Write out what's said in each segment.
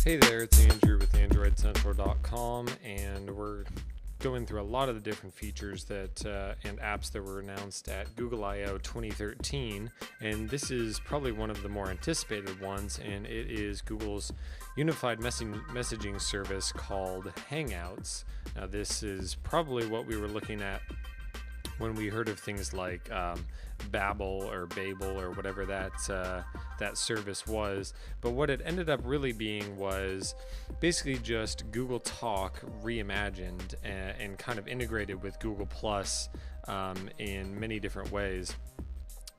Hey there, it's Andrew with AndroidCentral.com, and we're going through a lot of the different features that and apps that were announced at Google I/O 2013, and this is probably one of the more anticipated ones, and it is Google's unified messaging service called Hangouts. Now, this is probably what we were looking at when we heard of things like Babel or Babel or whatever that service was. But what it ended up really being was basically just Google Talk reimagined and kind of integrated with Google Plus in many different ways.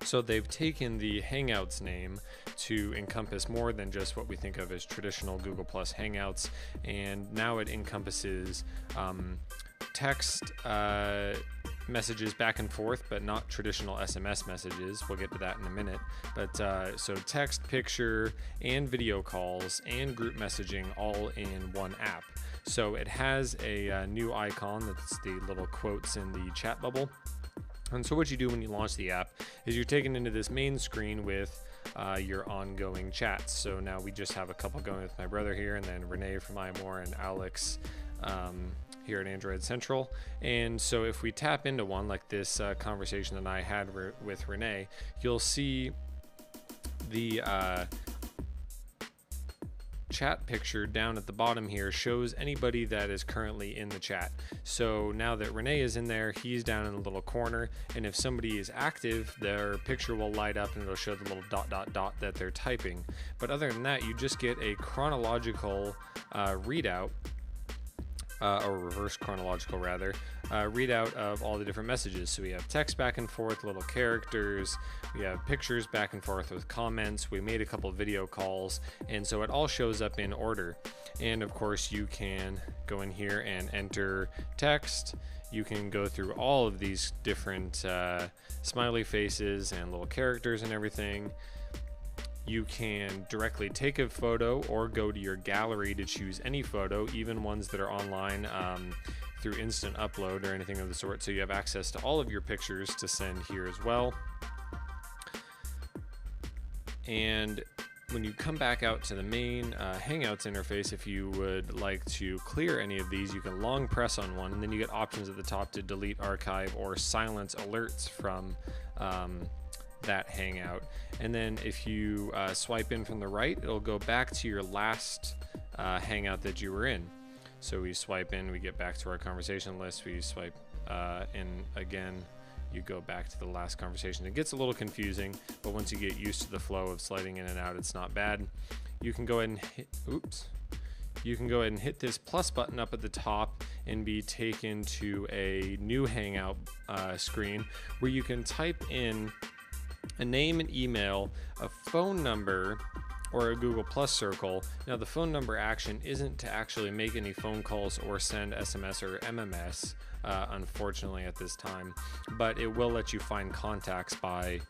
So they've taken the Hangouts name to encompass more than just what we think of as traditional Google Plus Hangouts, and now it encompasses text messages back and forth, but not traditional SMS messages. We'll get to that in a minute. But so text, picture, and video calls and group messaging all in one app. So it has a new icon that's the little quotes in the chat bubble. And so what you do when you launch the app is you're taken into this main screen with your ongoing chats. So now we just have a couple going with my brother here, and then Renee from iMore and Alex here at Android Central. And so if we tap into one like this conversation that I had with Renee, you'll see the chat picture down at the bottom here shows anybody that is currently in the chat. So now that Renee is in there, he's down in a little corner, and if somebody is active, their picture will light up and it'll show the little ... that they're typing. But other than that, you just get a chronological readout, or reverse chronological rather, readout of all the different messages. So we have text back and forth, little characters, we have pictures back and forth with comments, we made a couple video calls, and so it all shows up in order. And of course you can go in here and enter text. You can go through all of these different smiley faces and little characters and everything. You can directly take a photo or go to your gallery to choose any photo, even ones that are online through instant upload or anything of the sort. So you have access to all of your pictures to send here as well. And when you come back out to the main Hangouts interface, if you would like to clear any of these, you can long press on one, and then you get options at the top to delete, archive, or silence alerts from that Hangout. And then if you swipe in from the right, it'll go back to your last Hangout that you were in. So we swipe in, we get back to our conversation list. We swipe in again, you go back to the last conversation. It gets a little confusing, but once you get used to the flow of sliding in and out, it's not bad. You can go ahead and hit, you can go ahead and hit this plus button up at the top and be taken to a new Hangout screen where you can type in a name and email, a phone number, or a Google Plus circle. Now the phone number action isn't to actually make any phone calls or send SMS or MMS, unfortunately at this time, but it will let you find contacts by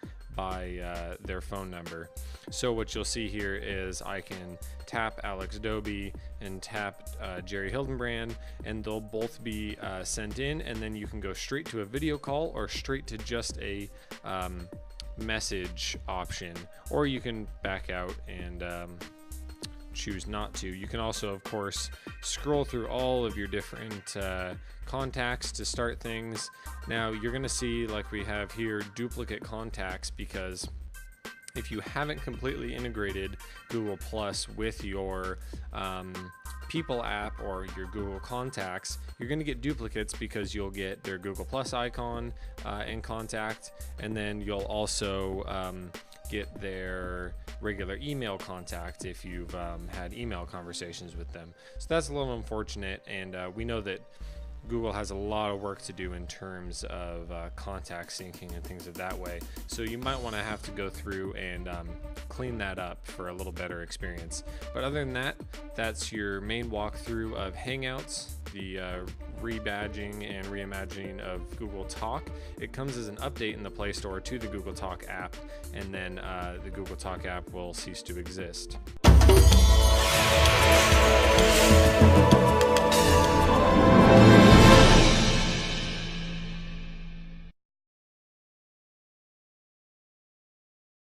their phone number. So what you'll see here is I can tap Alex Doby and tap Jerry Hildenbrand, and they'll both be sent in, and then you can go straight to a video call or straight to just a message option, or you can back out and choose not to. You can also, of course, scroll through all of your different contacts to start things. Now you're going to see, like we have here, duplicate contacts, because if you haven't completely integrated Google Plus with your People app or your Google Contacts, you're going to get duplicates because you'll get their Google Plus icon in contact, and then you'll also get their regular email contact if you've had email conversations with them. So that's a little unfortunate, and we know that Google has a lot of work to do in terms of contact syncing and things of that way. So you might want to have to go through and clean that up for a little better experience. But other than that, that's your main walkthrough of Hangouts, the rebadging and reimagining of Google Talk. It comes as an update in the Play Store to the Google Talk app, and then the Google Talk app will cease to exist.